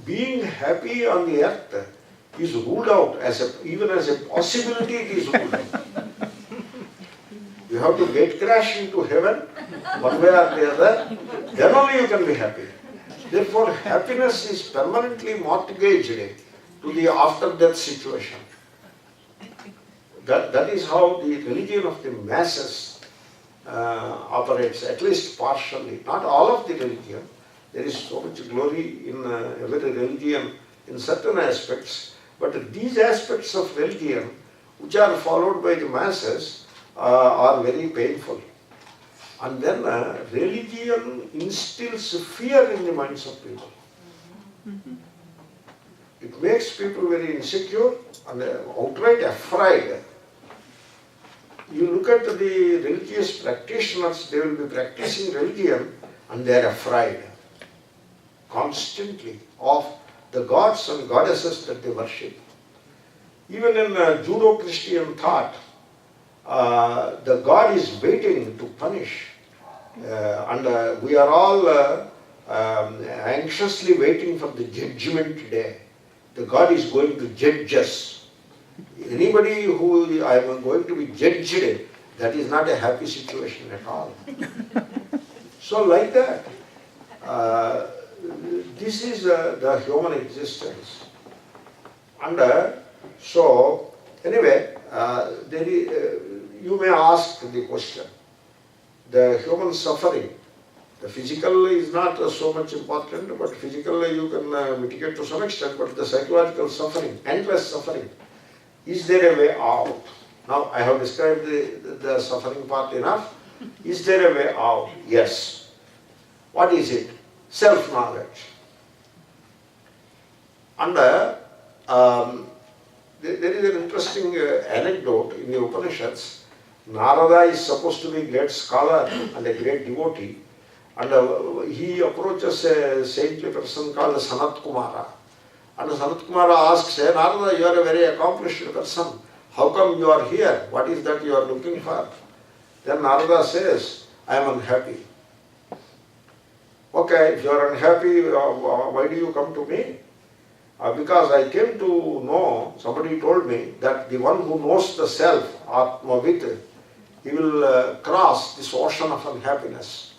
being happy on the earth is ruled out, even as a possibility it is ruled out. You have to gate crash into heaven, one way or the other, then only you can be happy. Therefore, happiness is permanently mortgaged to the after-death situation. That is how the religion of the masses operates, at least partially. Not all of the religion. There is so much glory in every religion in certain aspects, but these aspects of religion, which are followed by the masses, are very painful. And then religion instills fear in the minds of people. It makes people very insecure and outright afraid. You look at the religious practitioners, they will be practicing religion and they are afraid constantly of the gods and goddesses that they worship. Even in Judo-Christian thought, the God is waiting to punish. And we are all anxiously waiting for the judgment day. The God is going to judge us. Anybody who I am going to be judged, that is not a happy situation at all. So like that, this is the human existence. And so, anyway, you may ask the question, the human suffering, the physical is not so much important, but physically you can mitigate to some extent, but the psychological suffering, endless suffering, is there a way out? Now I have described the suffering part enough. Is there a way out? Yes. What is it? Self-knowledge. And there is an interesting anecdote in the Upanishads. Narada is supposed to be a great scholar and a great devotee, and he approaches a saintly person called Sanat Kumara. And Sanat Kumara asks, "Hey Narada, you are a very accomplished person. How come you are here? What is that you are looking for?" Then Narada says, "I am unhappy." "Okay, if you are unhappy, why do you come to me?" "Because I came to know, somebody told me that the one who knows the self, Atmavit, he will cross this ocean of unhappiness,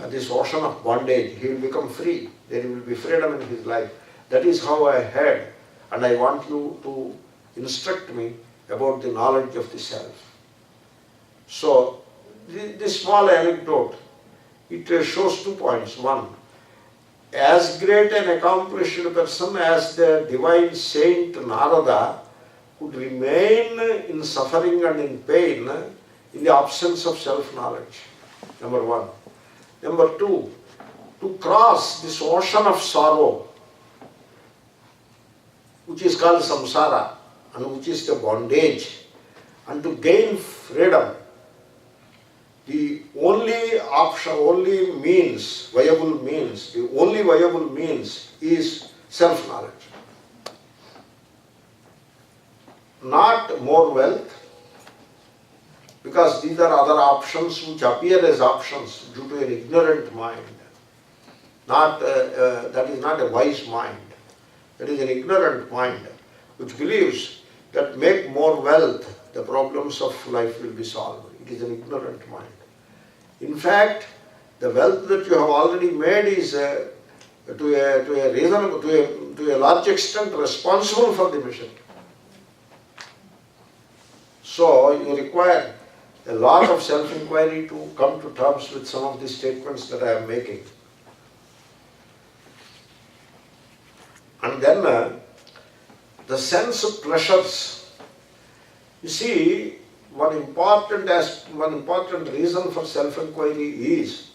this ocean of bondage. He will become free. There will be freedom in his life. That is how I heard, and I want you to instruct me about the knowledge of the self." So, this small anecdote, it shows 2 points. One, as great an accomplished person as the divine saint Narada could remain in suffering and in pain in the absence of self-knowledge. Number one. Number two, to cross this ocean of sorrow, which is called samsara, and which is the bondage, and to gain freedom, the only option, only means, viable means, the only viable means is self-knowledge. Not more wealth, because these are other options which appear as options due to an ignorant mind. That is not a wise mind. That is an ignorant mind which believes that make more wealth, the problems of life will be solved. It is an ignorant mind. In fact, the wealth that you have already made is to a large extent responsible for the mission. So you require a lot of self-inquiry to come to terms with some of the statements that I am making. And then the sense of pleasures. You see, one important reason for self-inquiry is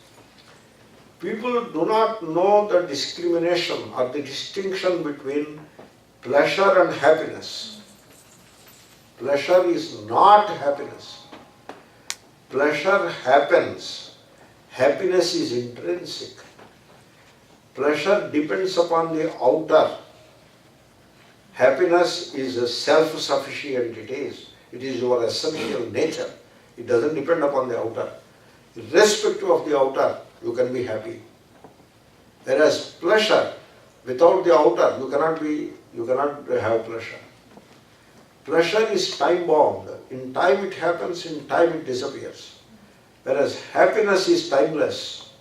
people do not know the discrimination or the distinction between pleasure and happiness. Pleasure is not happiness. Pleasure happens. Happiness is intrinsic. Pleasure depends upon the outer. Happiness is a self-sufficient, it is your essential nature. It doesn't depend upon the outer. Irrespective of the outer, you can be happy. Whereas pleasure Without the outer, you cannot have pleasure. Pleasure is time bound. In time it happens, in time it disappears. Whereas happiness is timeless.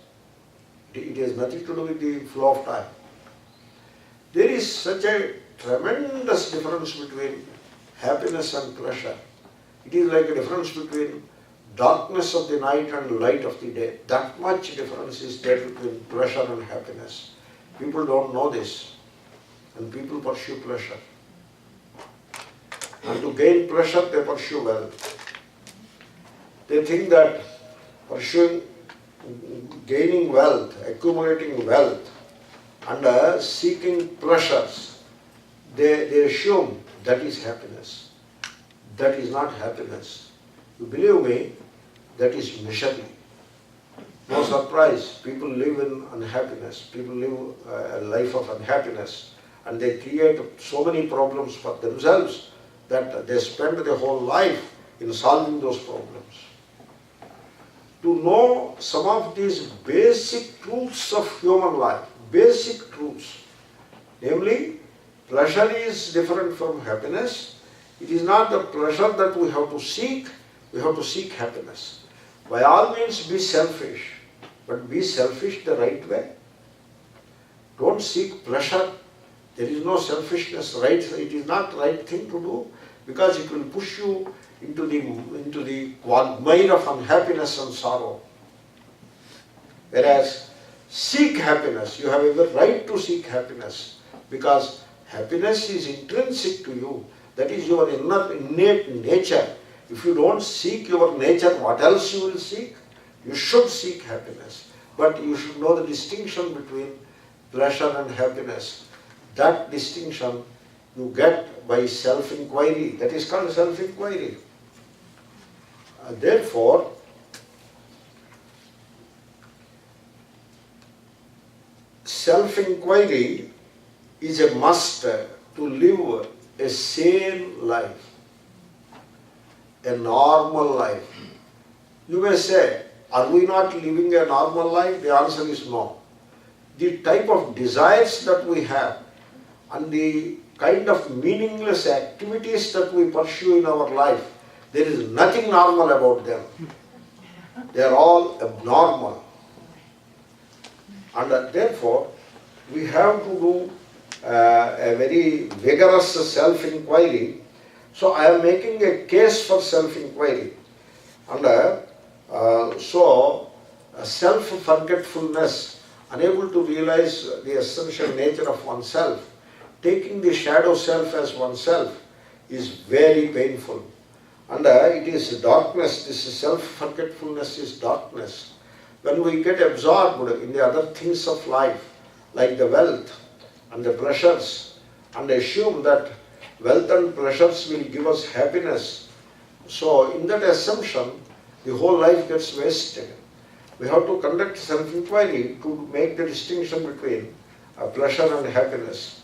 It has nothing to do with the flow of time. There is such a tremendous difference between happiness and pleasure. It is like a difference between darkness of the night and light of the day. That much difference is there between pleasure and happiness. People don't know this, and people pursue pleasure. And to gain pleasure, they pursue wealth. They think that gaining wealth, accumulating wealth, and seeking pleasures, they assume that is happiness. That is not happiness. You believe me, that is misery. No surprise, people live in unhappiness. People live a life of unhappiness, and they create so many problems for themselves that they spend their whole life in solving those problems. To know some of these basic truths of human life, basic truths, namely, pleasure is different from happiness. It is not the pleasure that we have to seek happiness. By all means be selfish, but be selfish the right way. Don't seek pleasure. There is no selfishness, right? It is not the right thing to do, because it will push you into the quagmire of unhappiness and sorrow. Whereas seek happiness. You have a right to seek happiness, because happiness is intrinsic to you. That is your innate nature. If you don't seek your nature, what else you will seek? You should seek happiness. But you should know the distinction between pleasure and happiness. That distinction you get by self-inquiry. That is called self-inquiry. Therefore, self-inquiry is a must to live a sane life, a normal life. You may say, are we not living a normal life? The answer is no. The type of desires that we have and the kind of meaningless activities that we pursue in our life, there is nothing normal about them. They are all abnormal. And therefore, we have to do a very vigorous self-inquiry. So I am making a case for self-inquiry. And so self-forgetfulness, unable to realize the essential nature of oneself, taking the shadow self as oneself, is very painful. And it is darkness. This self-forgetfulness is darkness. When we get absorbed in the other things of life, like the wealth and the pleasures, and assume that wealth and pleasures will give us happiness, so in that assumption, the whole life gets wasted. We have to conduct self-inquiry to make the distinction between pleasure and happiness.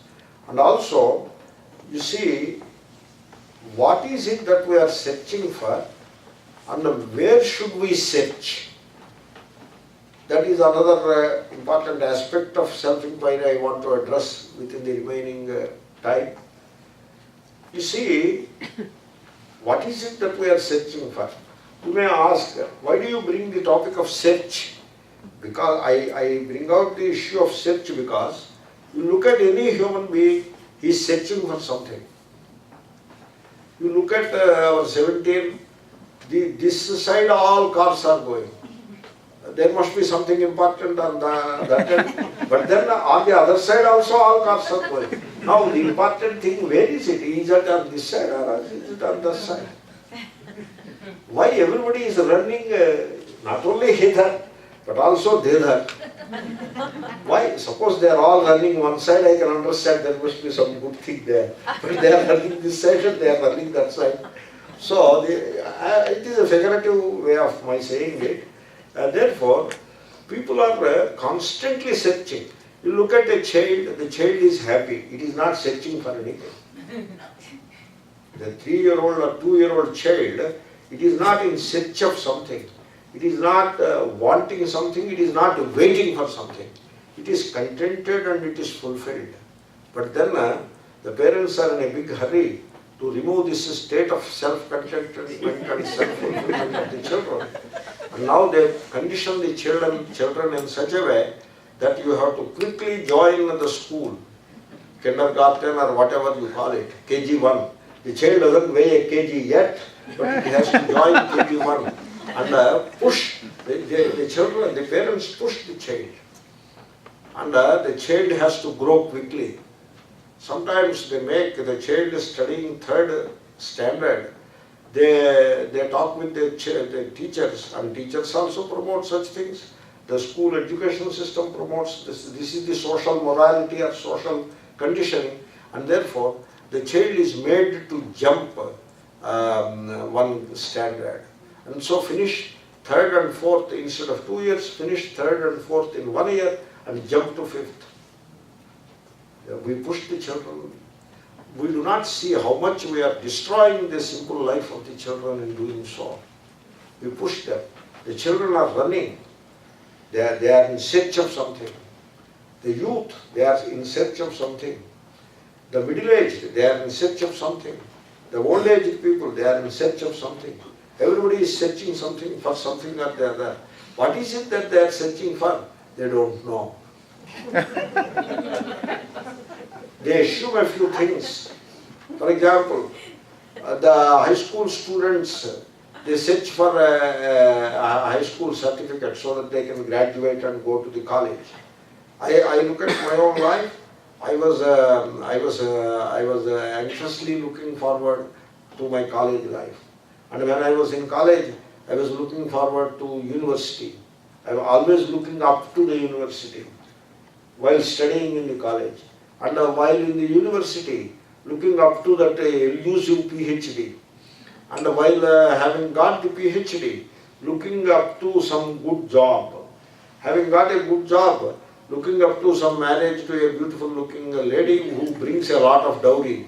And also, you see, what is it that we are searching for, and where should we search? That is another important aspect of self-inquiry I want to address within the remaining time. You see, what is it that we are searching for? You may ask, why do you bring the topic of search? Because I bring out the issue of search because you look at any human being, he is searching for something. You look at our 17, this side all cars are going. There must be something important on that end. But then on the other side also all cars are going. Now the important thing, where is it? Is it on this side or is it on this side? Why everybody is running not only hither but also thither? Why? Suppose they are all running one side, I can understand there must be some good thing there. But they are running this side and they are running that side. So it is a figurative way of my saying it. Therefore, people are constantly searching. You look at a child, the child is happy. It is not searching for anything. The 3-year-old or 2-year-old child, it is not in search of something. It is not wanting something. It is not waiting for something. it is contented and it is fulfilled. But then the parents are in a big hurry to remove this state of self-contentment and self-fulfillment of the children. And now they condition the children in such a way that you have to quickly join the school, kindergarten or whatever you call it, KG1. The child doesn't weigh a kg yet, but it has to join KG1 and push the children, the parents push the child. And the child has to grow quickly. Sometimes they make the child studying 3rd standard. They talk with the teachers, and teachers also promote such things. The school education system promotes this. This is the social morality or social conditioning, and therefore the child is made to jump 1 standard. And so finish 3rd and 4th instead of 2 years, finish 3rd and 4th in 1 year and jump to 5th. We push the children. We do not see how much we are destroying the simple life of the children in doing so. We push them. The children are running. They are in search of something. The youth, they are in search of something. The middle-aged, they are in search of something. The old-aged people, they are in search of something. Everybody is searching something for something or the other. What is it that they are searching for? They don't know. They assume a few things. For example, the high school students, they search for a high school certificate so that they can graduate and go to the college. I look at my own life. I was anxiously looking forward to my college life. And when I was in college, I was looking forward to university. I was always looking up to the university while studying in the college. And while in the university, looking up to that elusive PhD. And while having got the PhD, looking up to some good job. Having got a good job, looking up to some marriage to a beautiful looking lady who brings a lot of dowry.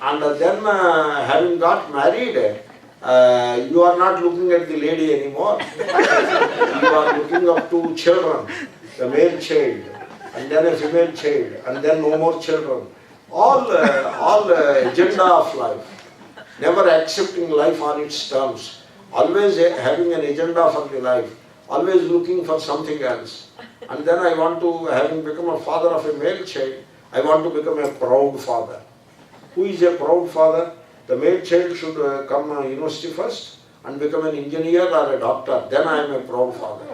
And then having got married, you are not looking at the lady anymore. You are looking up to children, the male child, and then a female child, and then no more children. All agenda of life. Never accepting life on its terms. Always having an agenda for the life. Always looking for something else. And then I want to, having become a father of a male child, I want to become a proud father. Who is a proud father? The male child should come university first and become an engineer or a doctor. Then I am a proud father.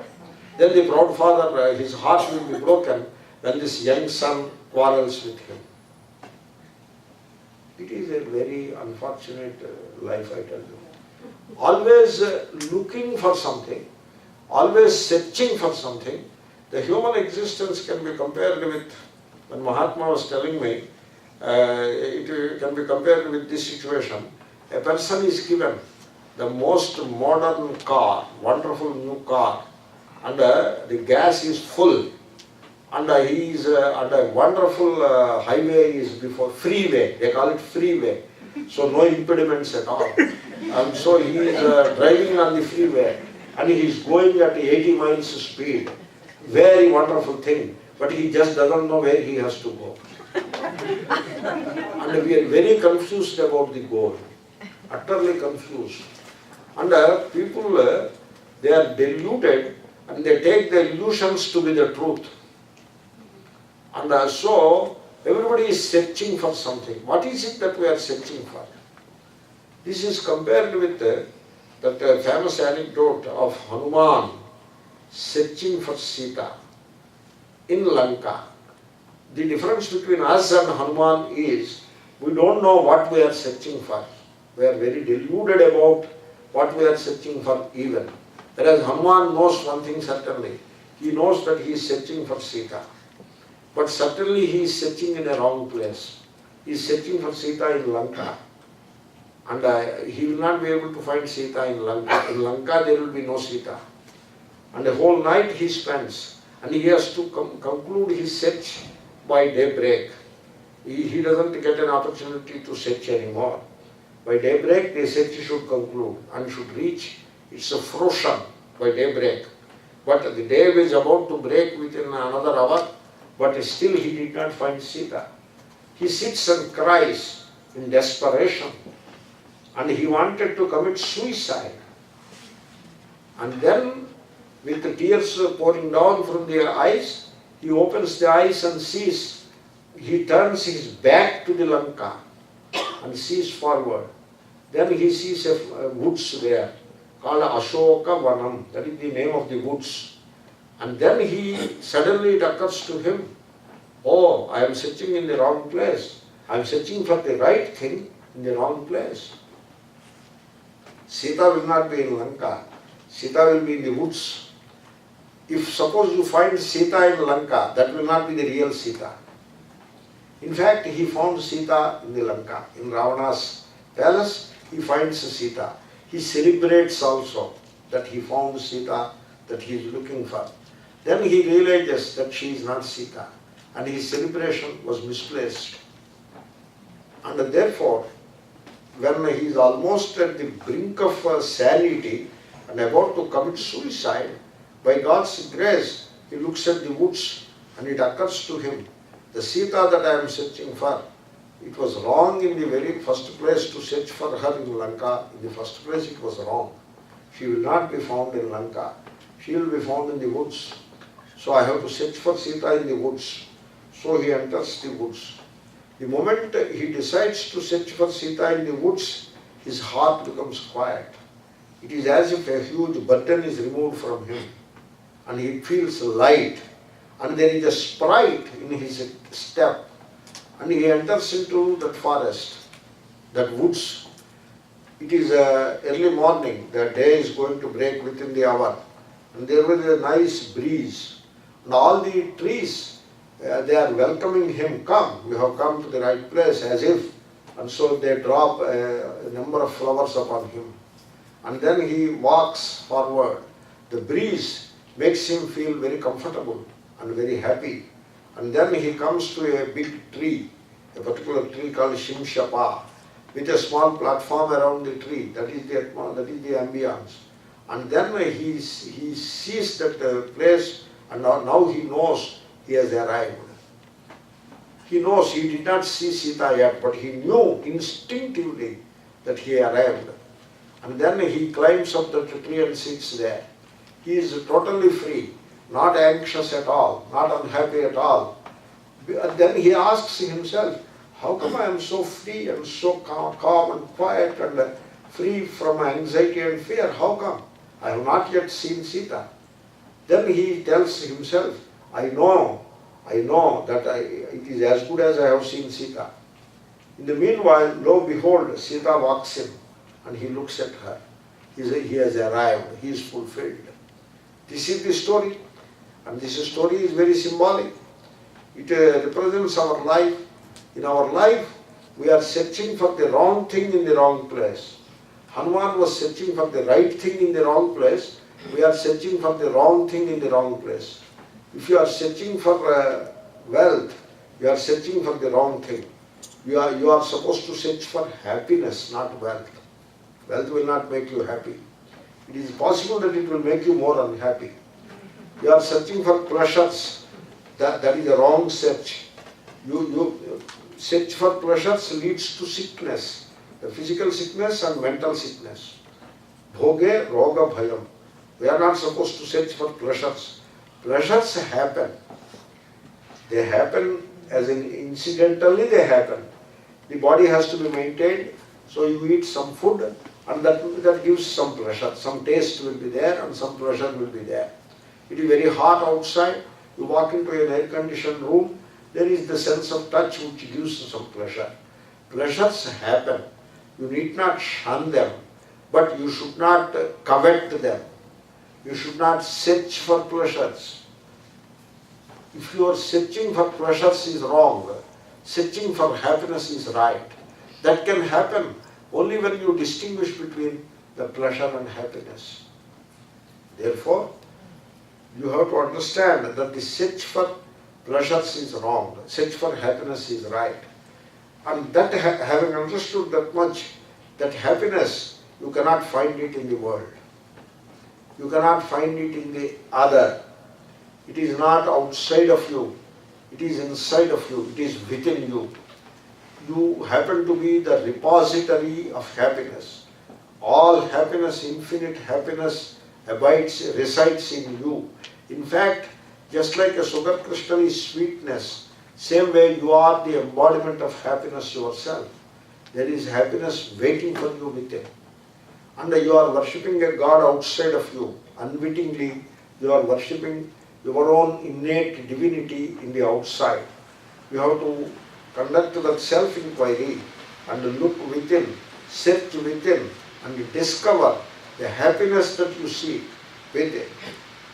Then the proud father, his heart will be broken when this young son quarrels with him. It is a very unfortunate life, I tell you. Always looking for something, always searching for something. The human existence can be compared with, when Mahatma was telling me, it can be compared with this situation. A person is given the most modern car, wonderful new car, and the gas is full, and he is and a wonderful highway is before, freeway, they call it freeway, so no impediments at all. And so he is driving on the freeway and he is going at 80 miles speed. Very wonderful thing, but he just doesn't know where he has to go. And we are very confused about the goal, utterly confused. And people, they are deluded and they take the illusions to be the truth. And so everybody is searching for something. What is it that we are searching for? This is compared with that famous anecdote of Hanuman searching for Sita in Lanka. The difference between us and Hanuman is we don't know what we are searching for. We are very deluded about what we are searching for even. Whereas Hanuman knows one thing certainly. He knows that he is searching for Sita. But certainly he is searching in a wrong place. He is searching for Sita in Lanka. And he will not be able to find Sita in Lanka. In Lanka there will be no Sita. And the whole night he spends. And he has to conclude his search by daybreak. He doesn't get an opportunity to search anymore. By daybreak the search should conclude and should reach its fruition by daybreak. But the day was about to break within another hour, but still he did not find Sita. He sits and cries in desperation, and he wanted to commit suicide. And then, with the tears pouring down from the eyes, he opens the eyes and sees, he turns his back to the Lanka and sees forward. Then he sees a woods there called Ashoka Vanam, that is the name of the woods. And then suddenly it occurs to him, oh, I am searching in the wrong place. I am searching for the right thing in the wrong place. Sita will not be in Lanka. Sita will be in the woods. If suppose you find Sita in Lanka, that will not be the real Sita. In fact, he found Sita in the Lanka. In Ravana's palace, he finds Sita. He celebrates also that he found Sita that he is looking for. Then he realizes that she is not Sita, and his celebration was misplaced. And therefore, when he is almost at the brink of sanity and about to commit suicide, by God's grace, he looks at the woods and it occurs to him, the Sita that I am searching for, it was wrong in the very first place to search for her in Lanka. In the first place it was wrong. She will not be found in Lanka. She will be found in the woods. So I have to search for Sita in the woods. So he enters the woods. The moment he decides to search for Sita in the woods, his heart becomes quiet. It is as if a huge burden is removed from him, and he feels light, and there is a sprite in his step, and he enters into that forest, that woods. It is early morning, the day is going to break within the hour, and there was a nice breeze, and all the trees, they are welcoming him. Come, you have come to the right place, as if, and so they drop a number of flowers upon him. And then he walks forward. The breeze makes him feel very comfortable and very happy. And then he comes to a big tree, a particular tree called Shimshapa, with a small platform around the tree. That is the ambience. And then he sees that place, and now he knows he has arrived. He knows he did not see Sita yet, but he knew instinctively that he arrived. And then he climbs up the tree and sits there. He is totally free, not anxious at all, not unhappy at all. Then he asks himself, how come I am so free and so calm and quiet and free from anxiety and fear? How come? I have not yet seen Sita. Then he tells himself, I know that it is as good as I have seen Sita. In the meanwhile, lo behold, Sita walks in and he looks at her. He has arrived, he is fulfilled. This is the story, and this story is very symbolic. It represents our life. In our life, we are searching for the wrong thing in the wrong place. Hanuman was searching for the right thing in the wrong place. We are searching for the wrong thing in the wrong place. If you are searching for wealth, you are searching for the wrong thing. You are supposed to search for happiness, not wealth. Wealth will not make you happy. It is possible that it will make you more unhappy. You are searching for pleasures. That is the wrong search. You search for pleasures leads to sickness, the physical sickness and mental sickness. Bhoge roga bhayam. We are not supposed to search for pleasures. Pleasures happen. They happen as in incidentally they happen. The body has to be maintained, so you eat some food and that gives some pleasure. Some taste will be there and some pleasure will be there. It is very hot outside. You walk into an air-conditioned room, there is the sense of touch which gives some pleasure. Pleasures happen. You need not shun them, but you should not covet them. You should not search for pleasures. If you are searching for pleasures is wrong. Searching for happiness is right. That can happen only when you distinguish between the pleasure and happiness. Therefore, you have to understand that the search for pleasures is wrong. Search for happiness is right. And that having understood that much, that happiness, you cannot find it in the world. You cannot find it in the other. It is not outside of you. It is inside of you. It is within you. You happen to be the repository of happiness. All happiness, infinite happiness resides in you. In fact, just like a sugar crystal is sweetness, same way you are the embodiment of happiness yourself. There is happiness waiting for you within. And you are worshipping a God outside of you. Unwittingly, you are worshipping your own innate divinity in the outside. You have to conduct that self-inquiry and look within, search within, and discover the happiness that you seek within.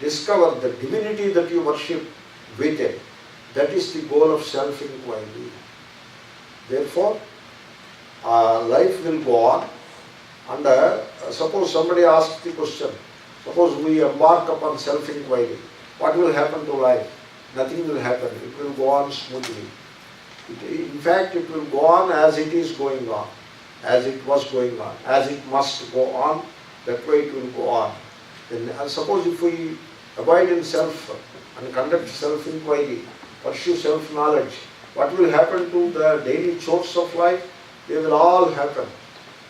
Discover the divinity that you worship within. That is the goal of self-inquiry. Therefore, life will go on. And suppose somebody asks the question, suppose we embark upon self-inquiry, what will happen to life? Nothing will happen. It will go on smoothly. In fact, it will go on as it is going on, as it was going on, as it must go on, that way it will go on. Then suppose if we abide in self and conduct self-inquiry, pursue self-knowledge, what will happen to the daily chores of life? They will all happen.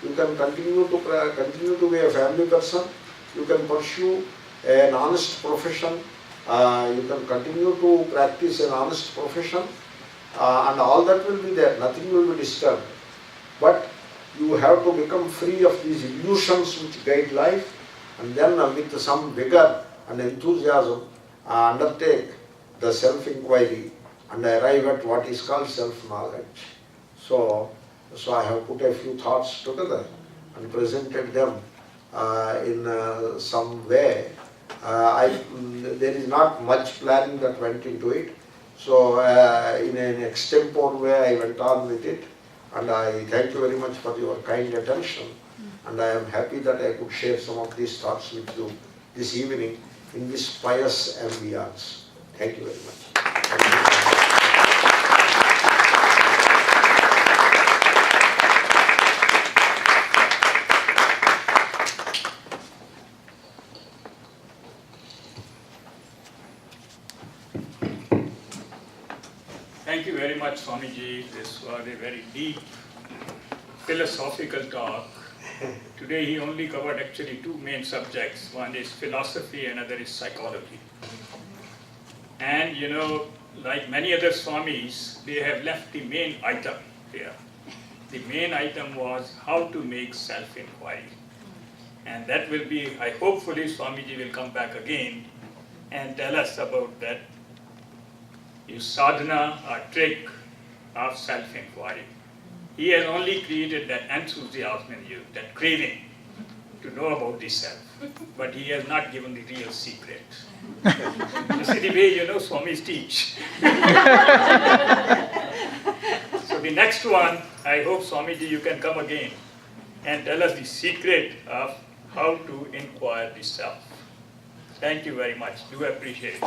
You can continue to be a family person, you can pursue an honest profession, you can continue to practice an honest profession, and all that will be there, nothing will be disturbed. But you have to become free of these illusions which guide life, and then with some vigor and enthusiasm undertake the self-inquiry and arrive at what is called self-knowledge. So I have put a few thoughts together and presented them in some way. There is not much planning that went into it. So in an extempore way I went on with it, and I thank you very much for your kind attention, and I am happy that I could share some of these thoughts with you this evening in this pious ambience. Thank you very much. Thank you very much, Swamiji. This was a very deep philosophical talk. Today he only covered actually two main subjects. One is philosophy, another is psychology. And you know, like many other Swamis, they have left the main item here. The main item was how to make self-inquiry. And that will be, hopefully Swamiji will come back again and tell us about that sadhana or trick of self-inquiry. He has only created that enthusiasm in you, that craving to know about the self. But he has not given the real secret. You see the way Swamis teach. So the next one, I hope Swamiji you can come again and tell us the secret of how to inquire the self. Thank you very much. Do appreciate it.